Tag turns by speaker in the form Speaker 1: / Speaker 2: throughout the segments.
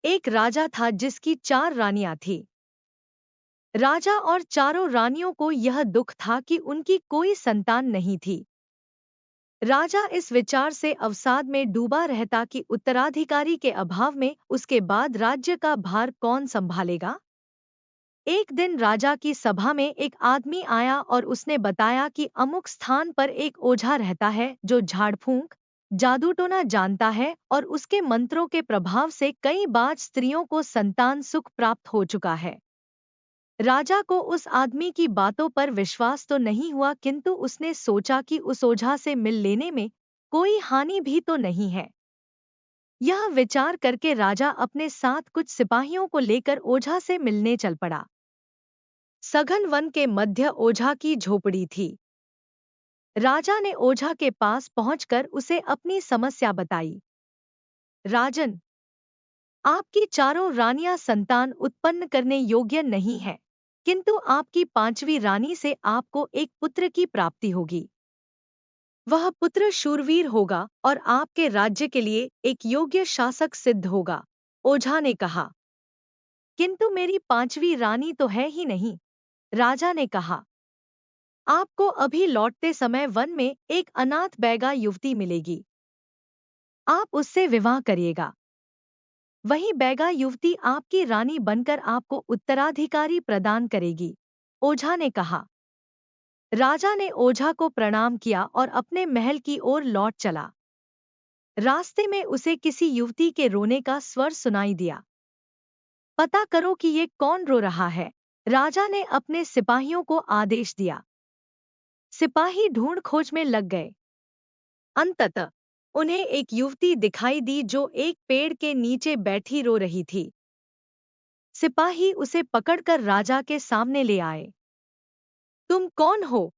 Speaker 1: एक राजा था जिसकी 4 रानियां थीं। राजा और चारों रानियों को यह दुख था कि उनकी कोई संतान नहीं थी। राजा इस विचार से अवसाद में डूबा रहता कि उत्तराधिकारी के अभाव में उसके बाद राज्य का भार कौन संभालेगा। एक दिन राजा की सभा में एक आदमी आया और उसने बताया कि अमुक स्थान पर एक ओझा रहता है जो झाड़फूंक जादूटोना जानता है और उसके मंत्रों के प्रभाव से कई बार स्त्रियों को संतान सुख प्राप्त हो चुका है। राजा को उस आदमी की बातों पर विश्वास तो नहीं हुआ, किंतु उसने सोचा कि उस ओझा से मिल लेने में कोई हानि भी तो नहीं है। यह विचार करके राजा अपने साथ कुछ सिपाहियों को लेकर ओझा से मिलने चल पड़ा। सघन वन के मध्य ओझा की झोपड़ी थी। राजा ने ओझा के पास पहुंचकर उसे अपनी समस्या बताई। राजन, आपकी चारों रानियां संतान उत्पन्न करने योग्य नहीं है, किंतु आपकी 5वीं रानी से आपको एक पुत्र की प्राप्ति होगी। वह पुत्र शूरवीर होगा और आपके राज्य के लिए एक योग्य शासक सिद्ध होगा। ओझा ने कहा। किंतु मेरी 5वीं रानी तो है ही नहीं, राजा ने कहा। आपको अभी लौटते समय वन में एक अनाथ बैगा युवती मिलेगी। आप उससे विवाह करिएगा। वही बैगा युवती आपकी रानी बनकर आपको उत्तराधिकारी प्रदान करेगी, ओझा ने कहा। राजा ने ओझा को प्रणाम किया और अपने महल की ओर लौट चला। रास्ते में उसे किसी युवती के रोने का स्वर सुनाई दिया। पता करो कि ये कौन रो रहा है, राजा ने अपने सिपाहियों को आदेश दिया। सिपाही ढूंढ खोज में लग गए। अंततः उन्हें एक युवती दिखाई दी जो एक पेड़ के नीचे बैठी रो रही थी। सिपाही उसे पकड़कर राजा के सामने ले आए। तुम कौन हो?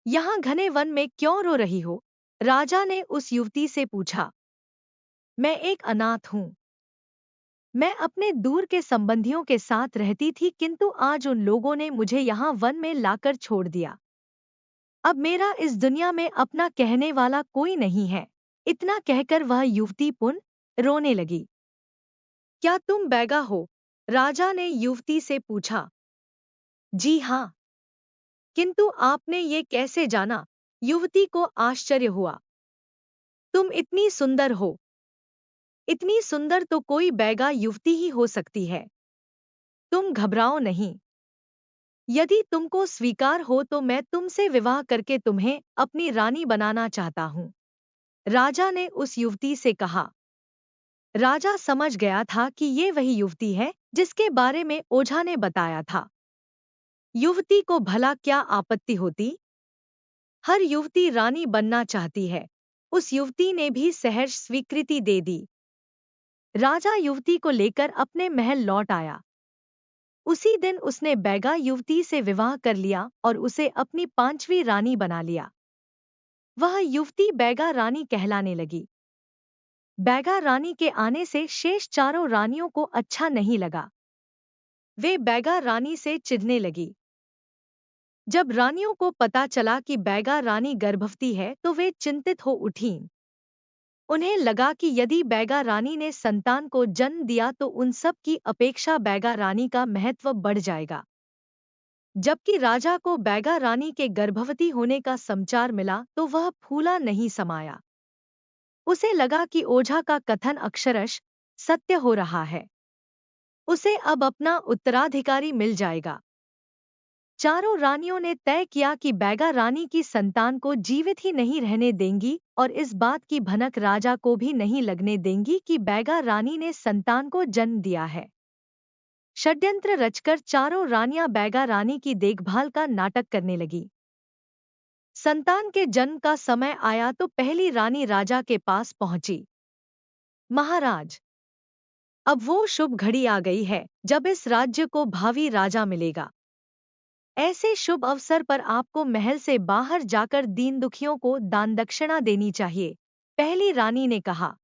Speaker 1: यहाँ घने वन में क्यों रो रही हो? राजा ने उस युवती से पूछा। मैं एक अनाथ हूँ। मैं अपने दूर के संबंधियों के साथ रहती थी, किंतु आज उन लोगों ने मुझे यहाँ वन में लाकर छोड़ दिया। अब मेरा इस दुनिया में अपना कहने वाला कोई नहीं है। इतना कहकर वह युवती पुनः रोने लगी। क्या तुम बैगा हो? राजा ने युवती से पूछा। जी हाँ। किंतु आपने ये कैसे जाना? युवती को आश्चर्य हुआ। तुम इतनी सुंदर हो। इतनी सुंदर तो कोई बैगा युवती ही हो सकती है। तुम घबराओ नहीं। यदि तुमको स्वीकार हो तो मैं तुमसे विवाह करके तुम्हें अपनी रानी बनाना चाहता हूँ, राजा ने उस युवती से कहा। राजा समझ गया था कि ये वही युवती है जिसके बारे में ओझा ने बताया था। युवती को भला क्या आपत्ति होती? हर युवती रानी बनना चाहती है। उस युवती ने भी सहर्ष स्वीकृति दे दी। राजा युवती को लेकर अपने महल लौट आया। उसी दिन उसने बैगा युवती से विवाह कर लिया और उसे अपनी 5वीं रानी बना लिया। वह युवती बैगा रानी कहलाने लगी। बैगा रानी के आने से शेष चारों रानियों को अच्छा नहीं लगा। वे बैगा रानी से चिढ़ने लगी। जब रानियों को पता चला कि बैगा रानी गर्भवती है तो वे चिंतित हो उठीं। उन्हें लगा कि यदि बैगा रानी ने संतान को जन्म दिया तो उन सब की अपेक्षा बैगा रानी का महत्व बढ़ जाएगा। जबकि राजा को बैगा रानी के गर्भवती होने का समाचार मिला तो वह फूला नहीं समाया। उसे लगा कि ओझा का कथन अक्षरश सत्य हो रहा है। उसे अब अपना उत्तराधिकारी मिल जाएगा। चारों रानियों ने तय किया कि बैगा रानी की संतान को जीवित ही नहीं रहने देंगी और इस बात की भनक राजा को भी नहीं लगने देंगी कि बैगा रानी ने संतान को जन्म दिया है। षड्यंत्र रचकर चारों रानियां बैगा रानी की देखभाल का नाटक करने लगी। संतान के जन्म का समय आया तो पहली रानी राजा के पास पहुंची। महाराज, अब वो शुभ घड़ी आ गई है जब इस राज्य को भावी राजा मिलेगा। ऐसे शुभ अवसर पर आपको महल से बाहर जाकर दीन दुखियों को दान दक्षिणा देनी चाहिए, पहली रानी ने कहा।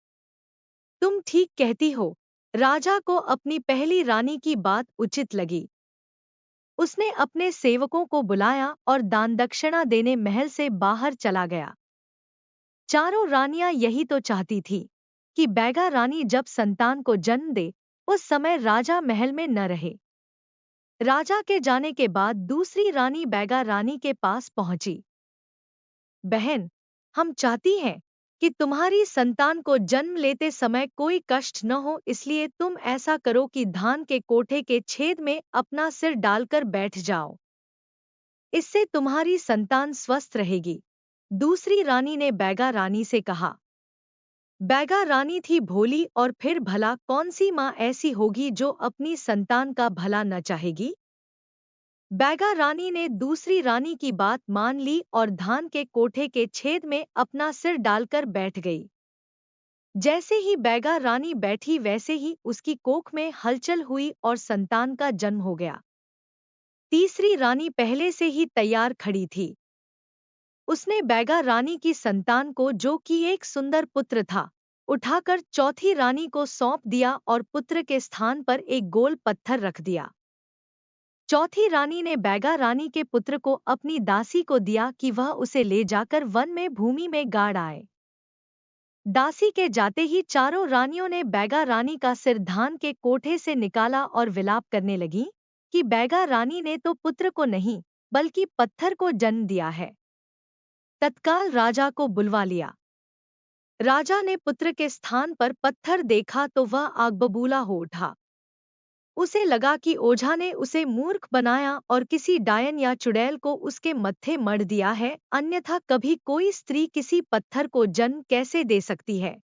Speaker 1: तुम ठीक कहती हो। राजा को अपनी पहली रानी की बात उचित लगी। उसने अपने सेवकों को बुलाया और दान दक्षिणा देने महल से बाहर चला गया। चारों रानियां यही तो चाहती थी। कि बैगा रानी जब संतान को जन्म दे उस समय राजा महल में न रहे। राजा के जाने के बाद दूसरी रानी बैगा रानी के पास पहुंची। बहन, हम चाहती हैं कि तुम्हारी संतान को जन्म लेते समय कोई कष्ट न हो, इसलिए तुम ऐसा करो कि धान के कोठे के छेद में अपना सिर डालकर बैठ जाओ। इससे तुम्हारी संतान स्वस्थ रहेगी। दूसरी रानी ने बैगा रानी से कहा। बैगा रानी थी भोली और फिर भला कौन सी माँ ऐसी होगी जो अपनी संतान का भला न चाहेगी। बैगा रानी ने दूसरी रानी की बात मान ली और धान के कोठे के छेद में अपना सिर डालकर बैठ गई। जैसे ही बैगा रानी बैठी वैसे ही उसकी कोख में हलचल हुई और संतान का जन्म हो गया। तीसरी रानी पहले से ही तैयार खड़ी थी। उसने बैगा रानी की संतान को, जो कि एक सुंदर पुत्र था, उठाकर चौथी रानी को सौंप दिया और पुत्र के स्थान पर एक गोल पत्थर रख दिया। चौथी रानी ने बैगा रानी के पुत्र को अपनी दासी को दिया कि वह उसे ले जाकर वन में भूमि में गाड़ आए। दासी के जाते ही चारों रानियों ने बैगा रानी का सिर धान के कोठे से निकाला और विलाप करने लगी कि बैगा रानी ने तो पुत्र को नहीं बल्कि पत्थर को जन्म दिया है। तत्काल राजा को बुलवा लिया। राजा ने पुत्र के स्थान पर पत्थर देखा तो वह आग बबूला हो उठा। उसे लगा कि ओझा ने उसे मूर्ख बनाया और किसी डायन या चुड़ैल को उसके मत्थे मढ़ दिया है, अन्यथा कभी कोई स्त्री किसी पत्थर को जन्म कैसे दे सकती है।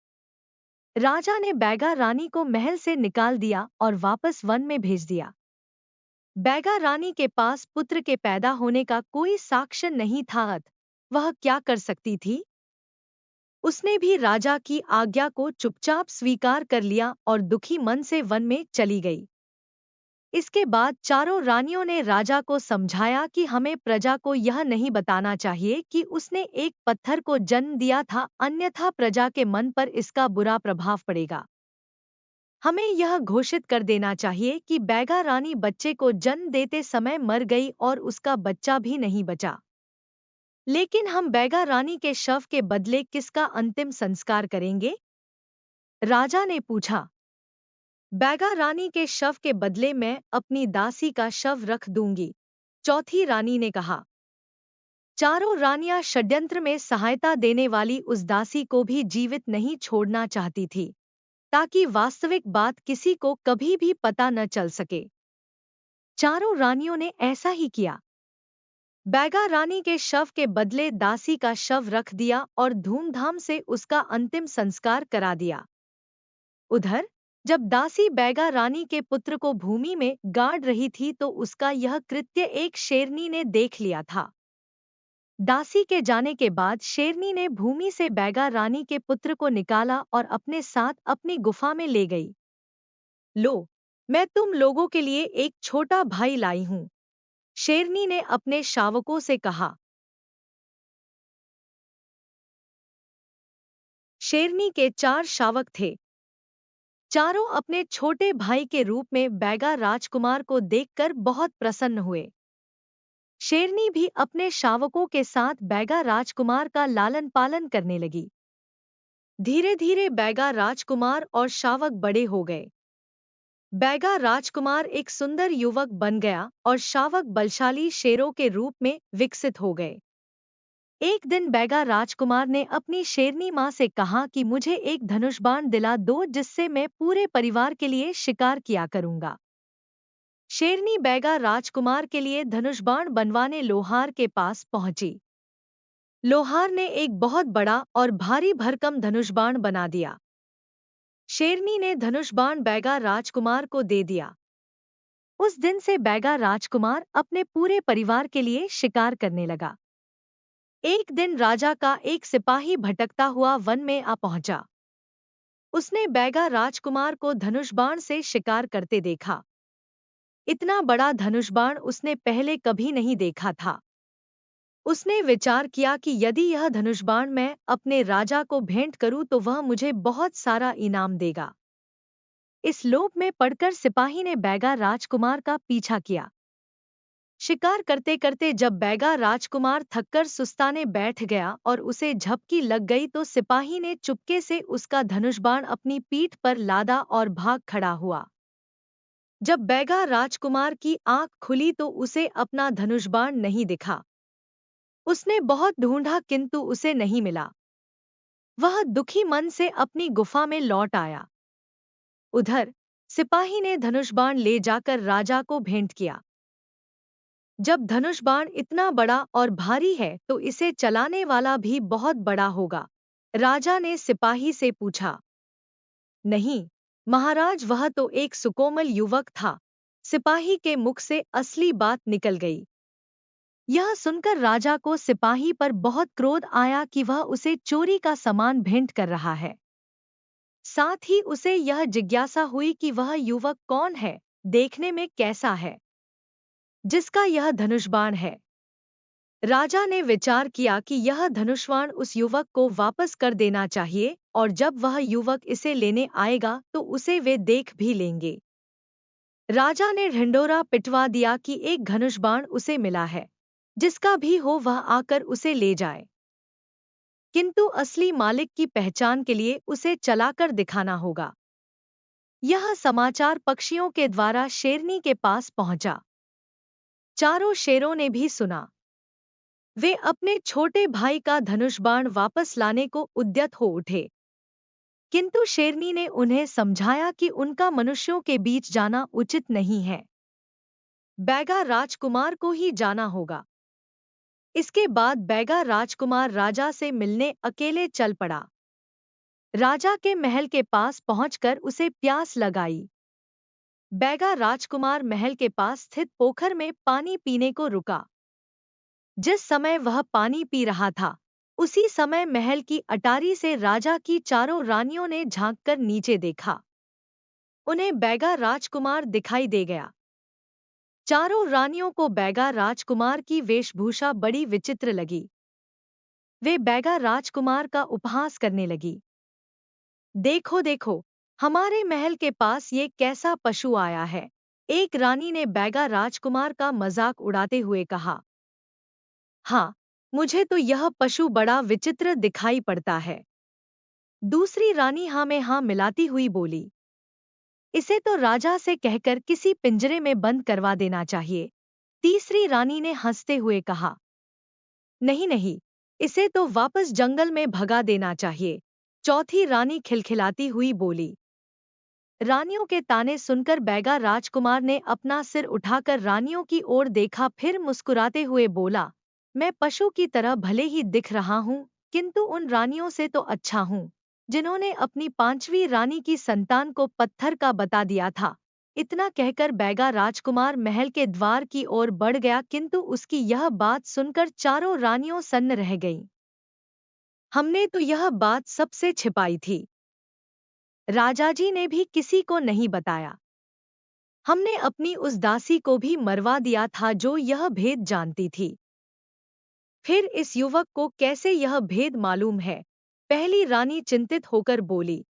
Speaker 1: राजा ने बैगा रानी को महल से निकाल दिया और वापस वन में भेज दिया। बैगा रानी के पास पुत्र के पैदा होने का कोई साक्ष्य नहीं था, अतः वह क्या कर सकती थी। उसने भी राजा की आज्ञा को चुपचाप स्वीकार कर लिया और दुखी मन से वन में चली गई। इसके बाद चारों रानियों ने राजा को समझाया कि हमें प्रजा को यह नहीं बताना चाहिए कि उसने एक पत्थर को जन्म दिया था, अन्यथा प्रजा के मन पर इसका बुरा प्रभाव पड़ेगा। हमें यह घोषित कर देना चाहिए कि बैगा रानी बच्चे को जन्म देते समय मर गई और उसका बच्चा भी नहीं बचा। लेकिन हम बैगा रानी के शव के बदले किसका अंतिम संस्कार करेंगे? राजा ने पूछा। बैगा रानी के शव के बदले मैं अपनी दासी का शव रख दूंगी, चौथी रानी ने कहा। चारों रानियां षड्यंत्र में सहायता देने वाली उस दासी को भी जीवित नहीं छोड़ना चाहती थी, ताकि वास्तविक बात किसी को कभी भी पता न चल सके। चारों रानियों ने ऐसा ही किया। बैगा रानी के शव के बदले दासी का शव रख दिया और धूमधाम से उसका अंतिम संस्कार करा दिया। उधर जब दासी बैगा रानी के पुत्र को भूमि में गाड़ रही थी तो उसका यह कृत्य एक शेरनी ने देख लिया था। दासी के जाने के बाद शेरनी ने भूमि से बैगा रानी के पुत्र को निकाला और अपने साथ अपनी गुफा में ले गई। लो, मैं तुम लोगों के लिए एक छोटा भाई लाई हूं, शेरनी ने अपने शावकों से कहा। शेरनी के 4 शावक थे। चारों अपने छोटे भाई के रूप में बैगा राजकुमार को देखकर बहुत प्रसन्न हुए। शेरनी भी अपने शावकों के साथ बैगा राजकुमार का लालन पालन करने लगी। धीरे धीरे बैगा राजकुमार और शावक बड़े हो गए। बैगा राजकुमार एक सुंदर युवक बन गया और शावक बलशाली शेरों के रूप में विकसित हो गए। एक दिन बैगा राजकुमार ने अपनी शेरनी माँ से कहा कि मुझे एक धनुष बाण दिला दो जिससे मैं पूरे परिवार के लिए शिकार किया करूंगा। शेरनी बैगा राजकुमार के लिए धनुष बाण बनवाने लोहार के पास पहुंची। लोहार ने एक बहुत बड़ा और भारी भरकम धनुष बाण बना दिया। शेरनी ने धनुष बाण बैगा राजकुमार को दे दिया। उस दिन से बैगा राजकुमार अपने पूरे परिवार के लिए शिकार करने लगा। एक दिन राजा का एक सिपाही भटकता हुआ वन में आ पहुंचा। उसने बैगा राजकुमार को धनुष बाण से शिकार करते देखा। इतना बड़ा धनुष बाण उसने पहले कभी नहीं देखा था। उसने विचार किया कि यदि यह धनुष बाण मैं अपने राजा को भेंट करूं तो वह मुझे बहुत सारा इनाम देगा। इस लोभ में पड़कर सिपाही ने बैगा राजकुमार का पीछा किया। शिकार करते करते जब बैगा राजकुमार थककर सुस्ताने बैठ गया और उसे झपकी लग गई तो सिपाही ने चुपके से उसका धनुष बाण अपनी पीठ पर लादा और भाग खड़ा हुआ। जब बैगा राजकुमार की आंख खुली तो उसे अपना धनुष बाण नहीं दिखा। उसने बहुत ढूंढा किंतु उसे नहीं मिला। वह दुखी मन से अपनी गुफा में लौट आया। उधर सिपाही ने धनुष बाण ले जाकर राजा को भेंट किया। जब धनुष बाण इतना बड़ा और भारी है तो इसे चलाने वाला भी बहुत बड़ा होगा। राजा ने सिपाही से पूछा। नहीं महाराज, वह तो एक सुकोमल युवक था। सिपाही के मुख से असली बात निकल गई। यह सुनकर राजा को सिपाही पर बहुत क्रोध आया कि वह उसे चोरी का सामान भेंट कर रहा है। साथ ही उसे यह जिज्ञासा हुई कि वह युवक कौन है, देखने में कैसा है, जिसका यह धनुष बाण है। राजा ने विचार किया कि यह धनुष्बाण उस युवक को वापस कर देना चाहिए और जब वह युवक इसे लेने आएगा तो उसे वे देख भी लेंगे। राजा ने ढिंडोरा पिटवा दिया कि एक धनुष बाण उसे मिला है, जिसका भी हो वह आकर उसे ले जाए, किंतु असली मालिक की पहचान के लिए उसे चलाकर दिखाना होगा। यह समाचार पक्षियों के द्वारा शेरनी के पास पहुंचा। चारों शेरों ने भी सुना। वे अपने छोटे भाई का धनुष बाण वापस लाने को उद्यत हो उठे, किंतु शेरनी ने उन्हें समझाया कि उनका मनुष्यों के बीच जाना उचित नहीं है। बैगा राजकुमार को ही जाना होगा। इसके बाद बैगा राजकुमार राजा से मिलने अकेले चल पड़ा। राजा के महल के पास पहुंचकर उसे प्यास लगाई। बैगा राजकुमार महल के पास स्थित पोखर में पानी पीने को रुका। जिस समय वह पानी पी रहा था उसी समय महल की अटारी से राजा की चारों रानियों ने झांककर नीचे देखा। उन्हें बैगा राजकुमार दिखाई दे गया। चारों रानियों को बैगा राजकुमार की वेशभूषा बड़ी विचित्र लगी। वे बैगा राजकुमार का उपहास करने लगी। देखो देखो, हमारे महल के पास ये कैसा पशु आया है। एक रानी ने बैगा राजकुमार का मजाक उड़ाते हुए कहा। हाँ, मुझे तो यह पशु बड़ा विचित्र दिखाई पड़ता है। दूसरी रानी हाँ में हाँ मिलाती हुई बोली। इसे तो राजा से कहकर किसी पिंजरे में बंद करवा देना चाहिए। तीसरी रानी ने हंसते हुए कहा। नहीं नहीं, इसे तो वापस जंगल में भगा देना चाहिए। चौथी रानी खिलखिलाती हुई बोली। रानियों के ताने सुनकर बैगा राजकुमार ने अपना सिर उठाकर रानियों की ओर देखा, फिर मुस्कुराते हुए बोला, मैं पशु की तरह भले ही दिख रहा हूँ, किंतु उन रानियों से तो अच्छा हूँ जिन्होंने अपनी पांचवी रानी की संतान को पत्थर का बता दिया था। इतना कहकर बैगा राजकुमार महल के द्वार की ओर बढ़ गया, किंतु उसकी यह बात सुनकर चारों रानियों सन्न रह गईं। हमने तो यह बात सबसे छिपाई थी। राजाजी ने भी किसी को नहीं बताया। हमने अपनी उस दासी को भी मरवा दिया था जो यह भेद जानती थी। फिर इस युवक को कैसे यह भेद मालूम है? पहली रानी चिंतित होकर बोली।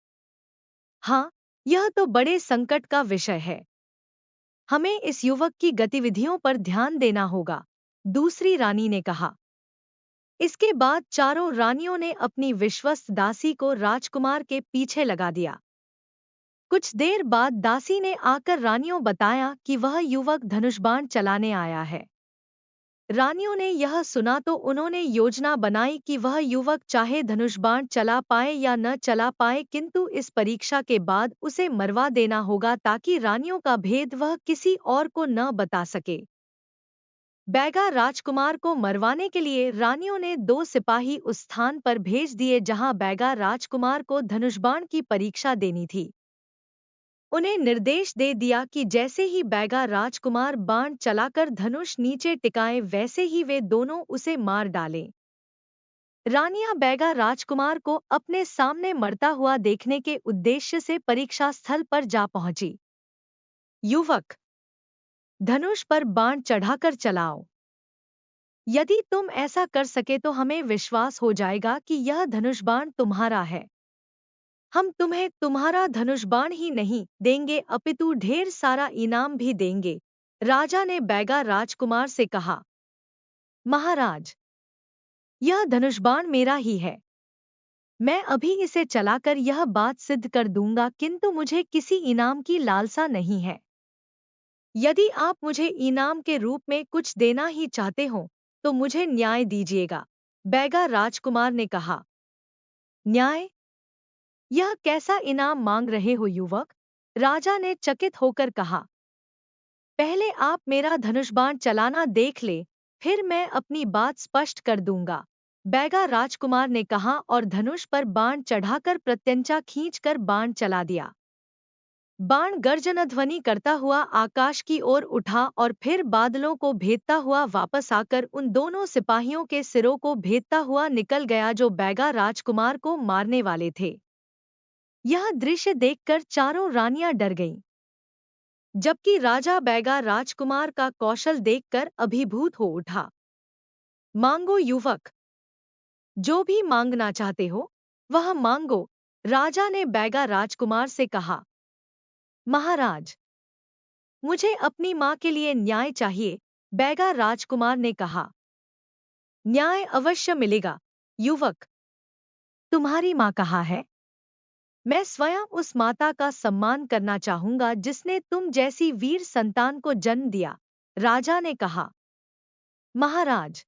Speaker 1: हाँ, यह तो बड़े संकट का विषय है। हमें इस युवक की गतिविधियों पर ध्यान देना होगा, दूसरी रानी ने कहा। इसके बाद चारों रानियों ने अपनी विश्वस्त दासी को राजकुमार के पीछे लगा दिया। कुछ देर बाद दासी ने आकर रानियों बताया कि वह युवक धनुष्बाण चलाने आया है। रानियों ने यह सुना तो उन्होंने योजना बनाई कि वह युवक चाहे धनुष्बाण चला पाए या न चला पाए, किंतु इस परीक्षा के बाद उसे मरवा देना होगा ताकि रानियों का भेद वह किसी और को न बता सके। बैगा राजकुमार को मरवाने के लिए रानियों ने 2 सिपाही उस स्थान पर भेज दिए जहां बैगा राजकुमार को धनुष्बाण की परीक्षा देनी थी। उन्हें निर्देश दे दिया कि जैसे ही बैगा राजकुमार बाण चलाकर धनुष नीचे टिकाए वैसे ही वे दोनों उसे मार डालें। रानियां बैगा राजकुमार को अपने सामने मरता हुआ देखने के उद्देश्य से परीक्षा स्थल पर जा पहुंची। युवक, धनुष पर बाण चढ़ाकर चलाओ। यदि तुम ऐसा कर सके तो हमें विश्वास हो जाएगा कि यह धनुष बाण तुम्हारा है। हम तुम्हें तुम्हारा धनुष बाण ही नहीं देंगे अपितु ढेर सारा इनाम भी देंगे। राजा ने बैगा राजकुमार से कहा, महाराज, यह धनुष बाण मेरा ही है। मैं अभी इसे चलाकर यह बात सिद्ध कर दूंगा, किंतु मुझे किसी इनाम की लालसा नहीं है। यदि आप मुझे इनाम के रूप में कुछ देना ही चाहते हो तो मुझे न्याय दीजिएगा। बैगा राजकुमार ने कहा, न्याय? यह कैसा इनाम मांग रहे हो युवक? राजा ने चकित होकर कहा, पहले आप मेरा धनुष बाण चलाना देख ले, फिर मैं अपनी बात स्पष्ट कर दूंगा। बैगा राजकुमार ने कहा और धनुष पर बाण चढ़ाकर प्रत्यंचा खींचकर बाण चला दिया। बाण गर्जनध्वनि करता हुआ आकाश की ओर उठा और फिर बादलों को भेदता हुआ वापस आकर उन दोनों सिपाहियों के सिरों को भेदता हुआ निकल गया जो बैगा राजकुमार को मारने वाले थे। यह दृश्य देखकर चारों रानियां डर गईं, जबकि राजा बैगा राजकुमार का कौशल देखकर अभिभूत हो उठा। मांगो युवक, जो भी मांगना चाहते हो वह मांगो, राजा ने बैगा राजकुमार से कहा। महाराज, मुझे अपनी माँ के लिए न्याय चाहिए, बैगा राजकुमार ने कहा। न्याय अवश्य मिलेगा युवक। तुम्हारी माँ कहाँ है? मैं स्वयं उस माता का सम्मान करना चाहूंगा जिसने तुम जैसी वीर संतान को जन्म दिया, राजा ने कहा। महाराज,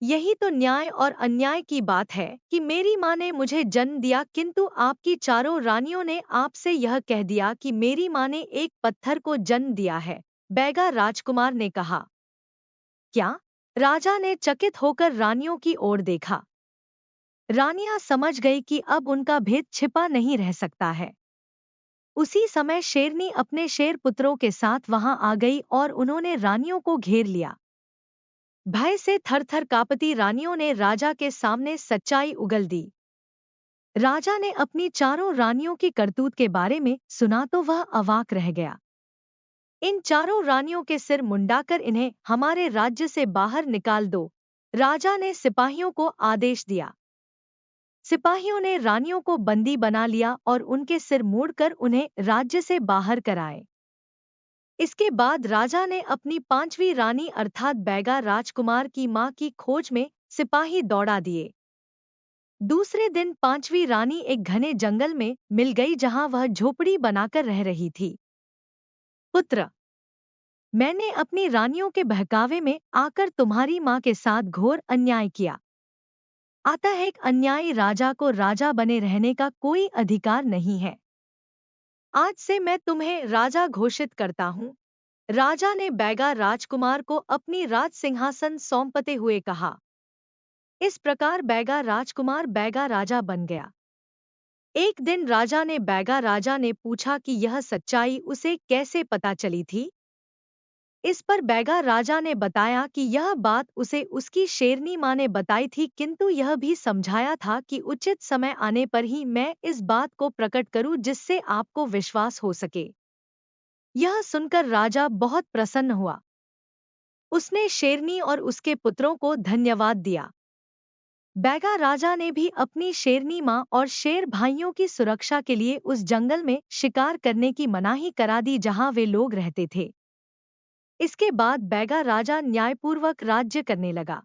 Speaker 1: यही तो न्याय और अन्याय की बात है कि मेरी माँ ने मुझे जन्म दिया, किंतु आपकी चारों रानियों ने आपसे यह कह दिया कि मेरी माँ ने एक पत्थर को जन्म दिया है, बैगा राजकुमार ने कहा। क्या? राजा ने चकित होकर रानियों की ओर देखा। रानियां समझ गई कि अब उनका भेद छिपा नहीं रह सकता है। उसी समय शेरनी अपने शेर पुत्रों के साथ वहां आ गई और उन्होंने रानियों को घेर लिया। भय से थरथर कांपती रानियों ने राजा के सामने सच्चाई उगल दी। राजा ने अपनी चारों रानियों की करतूत के बारे में सुना तो वह अवाक रह गया। इन चारों रानियों के सिर मुंडाकर इन्हें हमारे राज्य से बाहर निकाल दो, राजा ने सिपाहियों को आदेश दिया। सिपाहियों ने रानियों को बंदी बना लिया और उनके सिर मोड़कर उन्हें राज्य से बाहर कराए। इसके बाद राजा ने अपनी पांचवी रानी अर्थात बैगा राजकुमार की मां की खोज में सिपाही दौड़ा दिए। दूसरे दिन पांचवी रानी एक घने जंगल में मिल गई जहां वह झोपड़ी बनाकर रह रही थी। पुत्र, मैंने अपनी रानियों के बहकावे में आकर तुम्हारी मां के साथ घोर अन्याय किया। अतः एक अन्यायी राजा को राजा बने रहने का कोई अधिकार नहीं है। आज से मैं तुम्हें राजा घोषित करता हूँ, राजा ने बैगा राजकुमार को अपनी राज सिंहासन सौंपते हुए कहा। इस प्रकार बैगा राजकुमार बैगा राजा बन गया। एक दिन बैगा राजा ने पूछा कि यह सच्चाई उसे कैसे पता चली थी। इस पर बैगा राजा ने बताया कि यह बात उसे उसकी शेरनी माँ ने बताई थी, किंतु यह भी समझाया था कि उचित समय आने पर ही मैं इस बात को प्रकट करूं जिससे आपको विश्वास हो सके। यह सुनकर राजा बहुत प्रसन्न हुआ। उसने शेरनी और उसके पुत्रों को धन्यवाद दिया। बैगा राजा ने भी अपनी शेरनी माँ और शेर भाइयों की सुरक्षा के लिए उस जंगल में शिकार करने की मनाही करा दी जहां वे लोग रहते थे। इसके बाद बैगा राजा न्यायपूर्वक राज्य करने लगा।